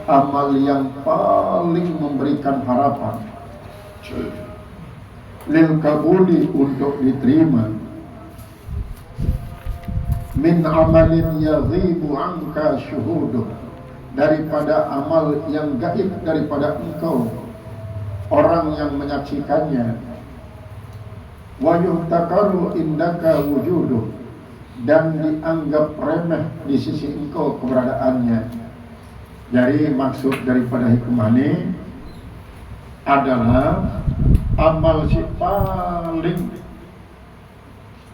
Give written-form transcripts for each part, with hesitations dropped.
amal yang paling memberikan harapan lil kabuli, untuk diterima, min amalin yaghibu anka syuhuduh, daripada amal yang gaib daripada engkau, orang yang menyaksikannya, wa yuhtakaru indaka wujuduh, dan dianggap remeh di sisi engkau keberadaannya. Jadi maksud daripada hikmah ini adalah amal si paling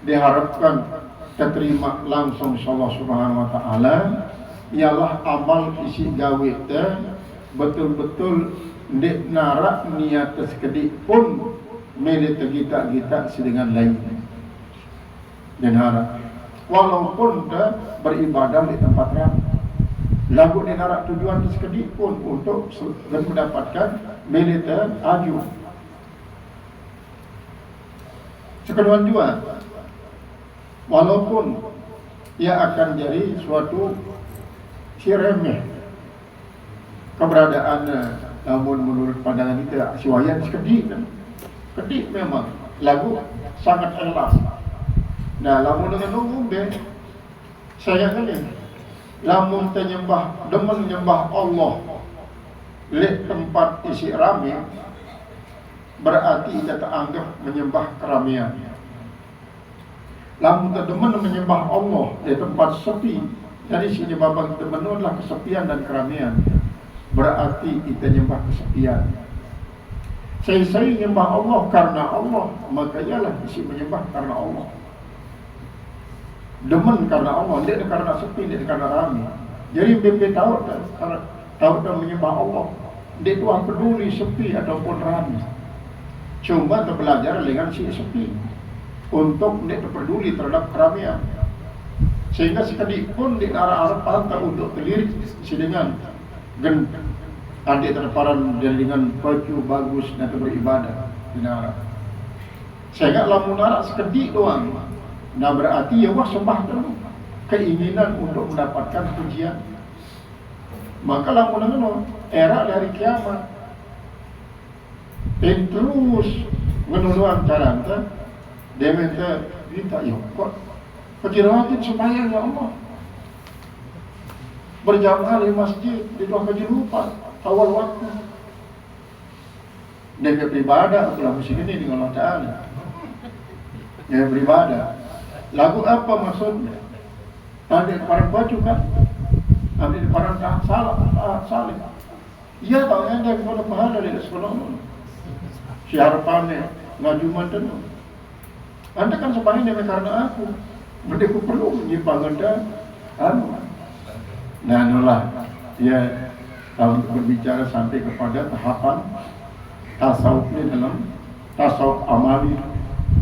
diharapkan diterima langsung Allah Subhanahu wa taala ialah amal isi gawe teh betul-betul ndik narak niat sekedik pun milik kita sedengan lain dan harap walaupun dah beribadah di tempat yang lagu ni narak tujuan sekedik pun untuk mendapatkan milik aju. Sekedua dua, walaupun ia akan jadi suatu si remeh keberadaan, namun menurut pandangan kita siwayan sekedik kan, kedik memang lagu sangat ikhlas. Nah, lamun dengan umum deh, saya kan lamun menyembah, demen menyembah Allah lek tempat isi rame, berarti kita anggap menyembah keramaian. Lamun demen menyembah Allah di tempat sepi, jadi sini babang demen adalah kesepian dan keramaian, berarti kita menyembah kesepian. Saya menyembah Allah karena Allah, maka ialah isi menyembah karena Allah. Demen karena Allah, tidak karena sepi, tidak karena ramai. Jadi BP tahu dan menyembah Allah, dia tuh peduli sepi ataupun ramai. Cuma belajar dengan si sepi untuk tidak peduli terhadap keramaian, sehingga sekedik pun di arah-arah pantai untuk terlirik dengan adik terparan dengan baju bagus dan beribadah di arah. Sehingga lamun arah sekedik doang. Nah berarti ya wah sembah dulu keinginan untuk mendapatkan pujian. Maka lamun era dari kiamat dan terus menuduhan caranta dia minta ya kok kejiratin sembahyang ya Allah berjamaah di masjid di dua kejurupan awal waktu dia beribadah dalam musim ini dengan Allah Ta'ala. Dia beribadah. Lagu apa maksudnya? Ada parang baju kan? Ada parang salih. Iya tahu yang dia kepada pahala dari sekolah. Si harapannya ngaju mantan. Anda kan sebenarnya karena aku. Mereka perlu menyimpang anda. Nah itulah dia kalau berbicara sampai kepada tahapan tasawuf ini dalam tasawuf amali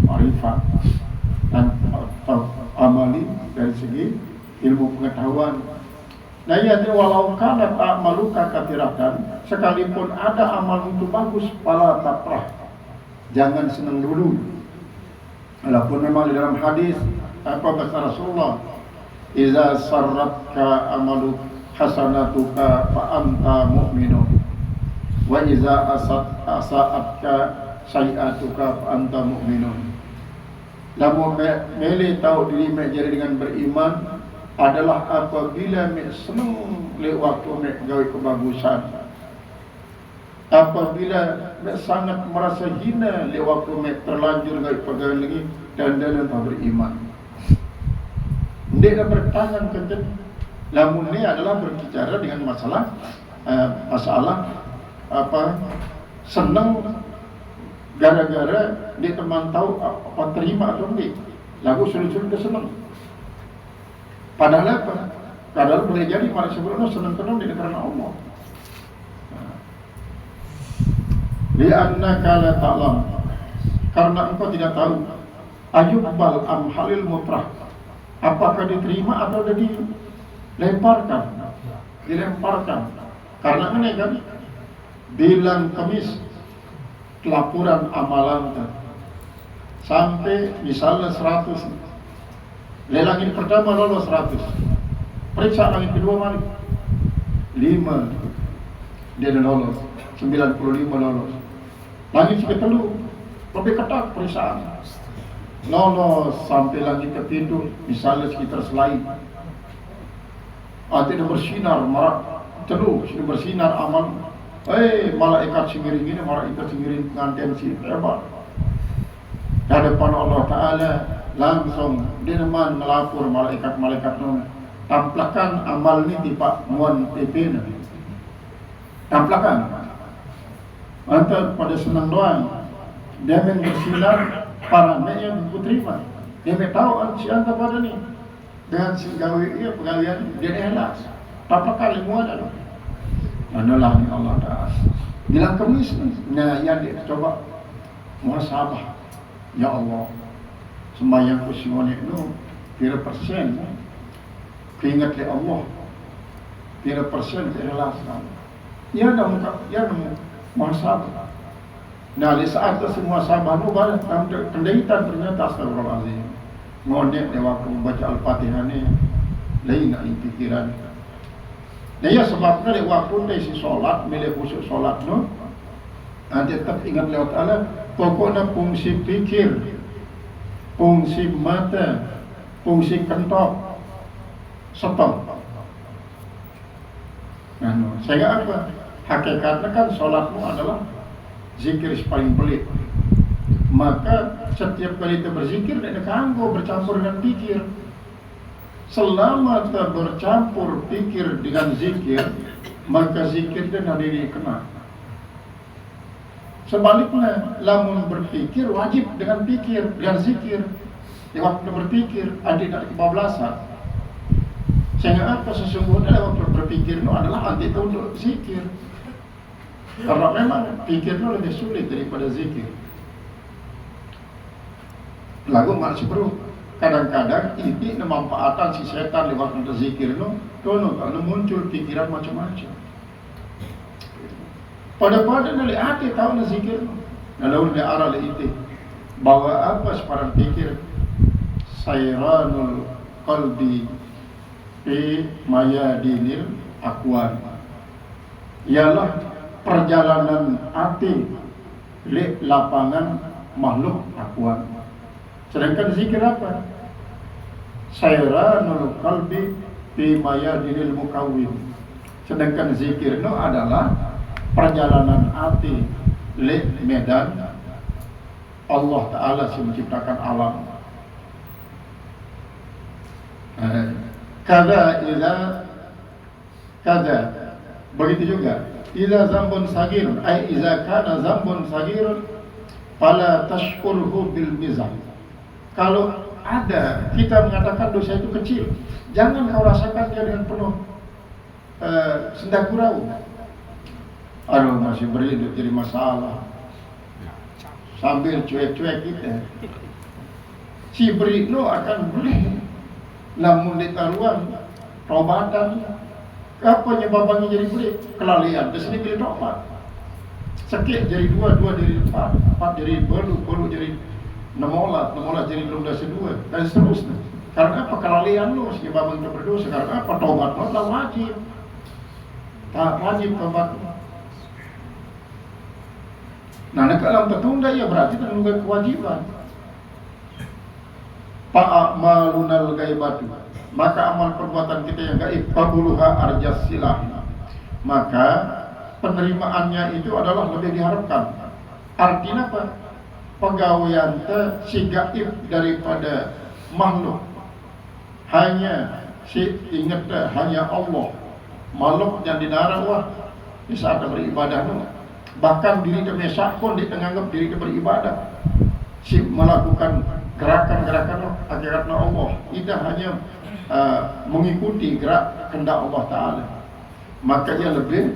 marifat dan amali dari segi ilmu pengetahuan. Nah ya, walau kana ta'maluka kathiratan, sekalipun ada amal itu bagus, fala tafrah, jangan senang dulu. Walaupun memang di dalam hadis apa bahasa Rasulullah, iza sarratka amalu hasanatuka fa anta mu'minun, wa iza asa'atka sayi'atuka fa anta mu'minun. Lamun mele tahu diri mek jadi dengan beriman adalah apabila mek senang le waktu mek gawe kebagusan, apabila mek sangat merasa hina le waktu mek terlanjur gawe pegawai lagi dan tak beriman. Dia bertangan kenten. Lamun ini adalah berbicara dengan masalah senang gara-gara dia teman tahu apa terima atau enggak. Lagu sulit-sulit dia senang. Padahal apa? Padahal boleh jadi malah sebelumnya senang tenang di karena Allah. Li'annaka la ta'lam, karena engkau tidak tahu ayyubbal am halil mutrah, apakah diterima atau dilemparkan. Karena ini kan bilang kemis laporan amalan sampai misalnya 100, lelang ini pertama lolos 100, periksa langit kedua balik 5, dia dah lolos, 95 lolos. Langit ke telu lebih ketat periksaan, lolos sampai langit ke pintu, misalnya sekitar selain tidak bersinar marak telu, sudah bersinar amal. Malaikat singiring ini, malaikat singiring pengantin si hebat. Hadapan Allah Ta'ala langsung dia neman melapor malaikat-malaikat itu, tamplakan amal ni di Pak Muan PP ni, tamplakan antara pada senang doang dia bersinar para yang diterima, dia tahu si anta pada ni dengan si gawe ia pegawaian dia helas tamplakan semua dah adalah ni Allah Ta'ala bilang kemis ni yang dia coba muhasabah. Ya Allah, sembahyang ku simonik tu pira persen keingat le Allah, pira persen keikhlasan. Ya dah muhasabah. Nah, di saat itu semua sahabat tu baru penderitaan ternyata astagfirullahaladzim. Ngonek dia waktu baca Al-Fatihah ni lain nak pikiran. Nah, ya sebabnya dia waktu dia si solat, milih khusus solat tu, nanti tetap ingat lewat Allah. Pokoknya fungsi pikir, fungsi mata, fungsi kentok stop. Sehingga apa? Hakikatnya kan solatmu adalah zikir paling pelik. Maka setiap kali kita berzikir tidak kanggo bercampur dengan pikir. Selama kita bercampur pikir dengan zikir, maka zikir dan hari kena. Sebaliknya, lamun berpikir wajib dengan pikir, dengan zikir. Di waktu berpikir, ada dari kebablasan. Sehingga apa sesungguhnya waktu berpikir itu adalah anti untuk zikir. Karena memang pikir itu lebih sulit daripada zikir. Lagu masih perlu. Kadang-kadang ini memanfaatkan si setan lewat untuk zikir itu, kalau muncul pikiran macam-macam. Pada dari hati tahu nak zikir, lalu dia arah itu bawa apa separang pikir sayranul qalbi fi mayadinil akwan, ialah perjalanan hati di lapangan makhluk akwan. Sedangkan zikir apa? Sayranul qalbi fi mayadinil mukawwin. Sedangkan zikir itu adalah perjalanan hati le medan Allah Ta'ala yang menciptakan alam. Kada begitu juga idza zambun sagirun ay idza kana zambun sagirun fala tashkurhu bil mizan. Kalau ada kita mengatakan dosa itu kecil, jangan kau rasakan dia dengan penuh sendak gurau. Aduh, masih berhidup jadi masalah. Sambil cuek-cuek kita, si beri lo akan beri. Namun ditaruhan robatan, apa nyebabnya jadi beri? Kelalaian. Di sini pilih obat. Sakit jadi dua jadi empat jadi bolu jadi nemolat jadi ronda sedua dan seterusnya. Karena apa? Kelalaian lo sebabnya berdosa. Karena apa? Tobat lo tak wajib. Tak wajib tobat. Nah, kalau tertunda ya berarti menunggu kewajiban. Fa'amalunal gaibatu, maka amal perbuatan kita yang gaib qabuluha arjas silah, maka penerimaannya itu adalah lebih diharapkan. Artinya apa? Pegawaian si gaib daripada makhluk hanya si ingat hanya Allah. Makhluk yang dinarawah di saat beribadah itu. Bahkan diri dia pun dianggap diri dia beribadah. Si melakukan gerakan-gerakan akhiratnya Allah. Tidak hanya mengikuti gerak kehendak Allah Ta'ala. Maka ia lebih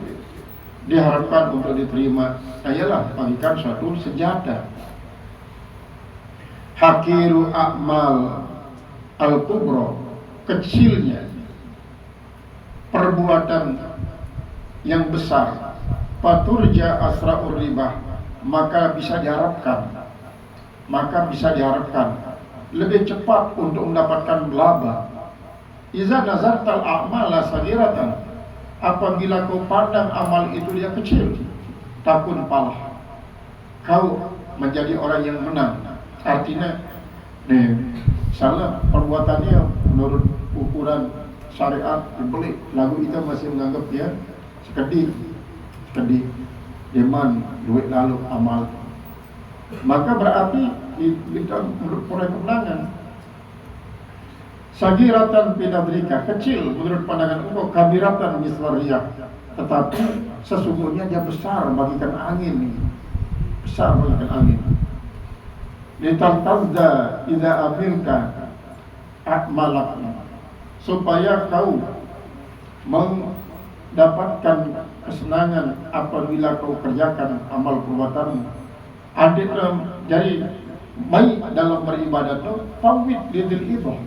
diharapkan untuk diterima. Ialah bagikan suatu senjata. Hakiru a'mal al-kubro, kecilnya perbuatan yang besar, faturja asra'ur ribah, maka bisa diharapkan lebih cepat untuk mendapatkan laba. Iza nazartal a'mala sagiratan, apabila kau pandang amal itu dia kecil, takun palah, kau menjadi orang yang menang. Artinya salah perbuatannya menurut ukuran syariat dibeli, lagu itu masih menganggap dia sekedip deman duit lalu amal, maka berarti kita menurut proyek kemenangan. Sagiratan binadrika, kecil menurut pandangan engkau, kabiratan miswariyah, tetapi sesungguhnya dia besar bagikan angin, besar bagikan angin. Litantazda idza amilka akmalak, supaya kau mendapatkan kesenangan apabila kau kerjakan amal perbuatanmu. Adik jadi baik dalam beribadah itu fawwid lidil ibadah,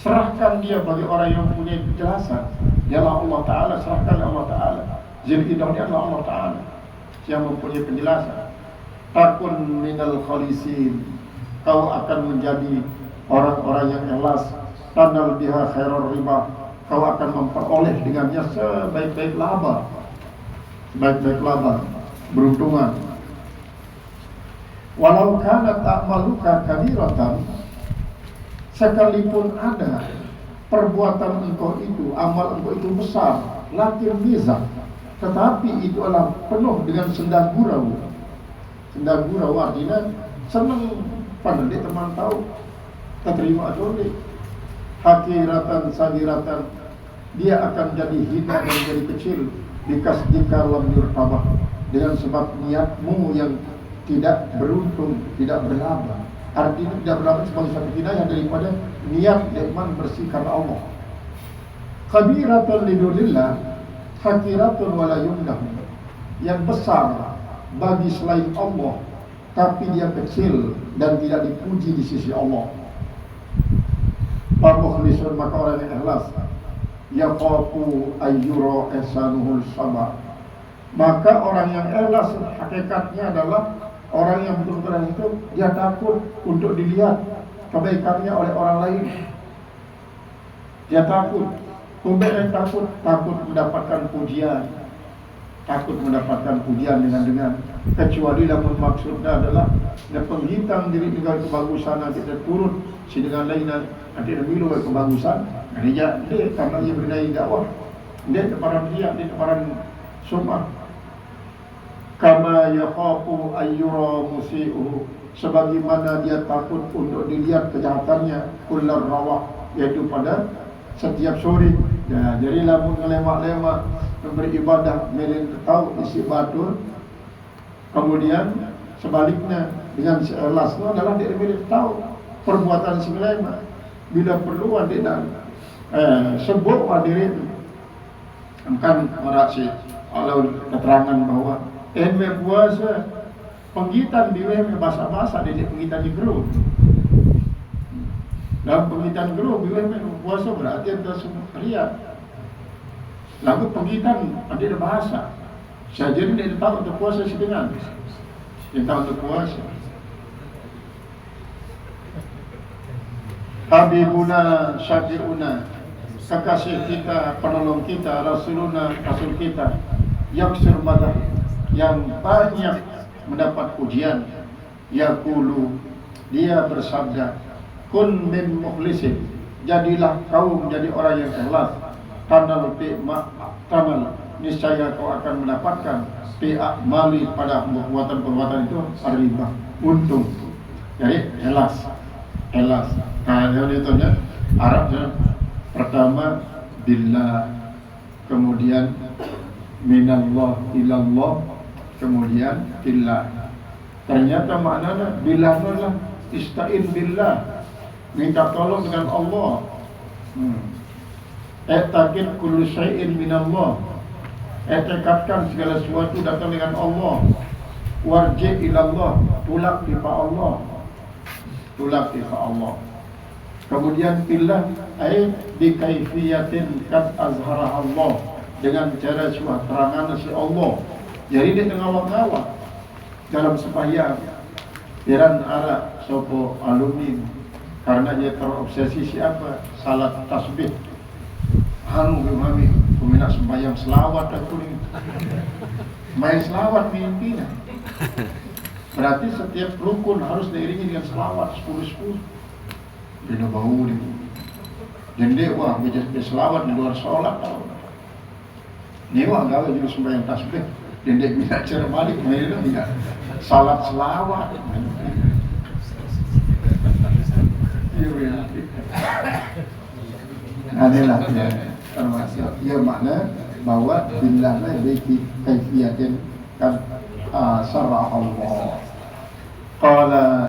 serahkan dia bagi orang yang punya kejelasan. Dialah Allah Ta'ala, serahkan Allah Ta'ala. Zil idahnya adalah Allah Ta'ala yang mempunyai penjelasan. Takun minal khalisin, kau akan menjadi orang-orang yang ikhlas. Tanal biha khairar riba, kau akan memperoleh dengannya sebaik-baik laba, beruntungan. Walau kana ta'maluka kabiratan, sekalipun ada perbuatan engkau itu, amal engkau itu besar, lakin mizah, tetapi itu adalah penuh dengan senda gurau. Senda gurau artinya senang pada dia teman tahu, terima atau tidak. Hakiratan sagiratan, dia akan jadi hina dan jadi kecil. Bikas jika lam yurtabah, dengan sebab niatmu yang tidak beruntung, tidak berlaba. Artinya tidak berlaba sebagai satu hidayah daripada niat iman bersih karena Allah. Kabiratan lidunillah, hakiratun wala yumdah, yang besar bagi selain Allah, tapi dia kecil dan tidak dipuji di sisi Allah. Mukhlisun, maka orang yang ikhlas, yaqafu ayyura ihsanuhul sabar, maka orang yang ikhlas hakikatnya adalah orang yang betul-betul itu dia takut untuk dilihat kebaikannya oleh orang lain. Dia takut mendapatkan pujian, dengan kecuali namun maksudnya adalah dia penghitam diri dengan kebagusan, nanti dia turut si dengan lain nanti dia milu kebagusan. Dia karena dia berdaya dakwah, dia kepada dia kepada sumah. Kama yakhafu ayyura musi'uhu, sebagaimana dia takut untuk dilihat kejahatannya, kullar rawah, yaitu pada setiap sore. Ya, jadi lamun ngelemak-lemak beribadah melin tahu isi batul, kemudian sebaliknya dengan ikhlas itu adalah dia melin tahu perbuatan si ngelemak, bila perlu dia sebut diri kan merasi kalau keterangan bahwa puasa penggitan biwe bahasa-bahasa dia penggitan di grup. Dalam penggitan grup biwe puasa berarti ada semua riak. Lalu penggitan ada bahasa. Saja dia tahu untuk puasa sedengan. Dia tahu untuk puasa. Habibuna syafi'una, kekasih kita, penolong kita, rasul kita, yaksir madah, yang banyak mendapat pujian. Yaqulu, dia bersabda, kun min mukhlisin, jadilah kau menjadi orang yang ikhlas. Tanal niscaya kau akan mendapatkan mali pada perbuatan itu riba, untung. Jadi ikhlas. Nah, itu Arabnya pertama billah, kemudian minallah ilallah, kemudian billah. Ternyata maknanya billah adalah ista'in billah, minta tolong dengan Allah. Etakid kullu syai'in minallah, etekatkan segala sesuatu datang dengan Allah. Warji ilallah, tulak kepada Allah. Kemudian billah ay bi kaifiyatin kad azhara Allah, dengan cara suah terangan si Allah. Jadi dia ngawak-ngawak dalam sembahyang. Piran ara sopo alumni karena dia terobsesi siapa salat tasbih. Anu gimana Peminat sembahyang selawat aku ni. Main selawat mimpinya. Berarti setiap rukun harus diiringi dengan selawat 10-10. Bina bau ni. Jadi wah baca selawat di luar solat tau. Ni wah gawe juga sembahyang tasbih. Jadi bila cara balik main dia salat selawat. Adalah ya termasuk ya makna bahwa bilahnya biki kaifiyatin kan sarah Allah. Qala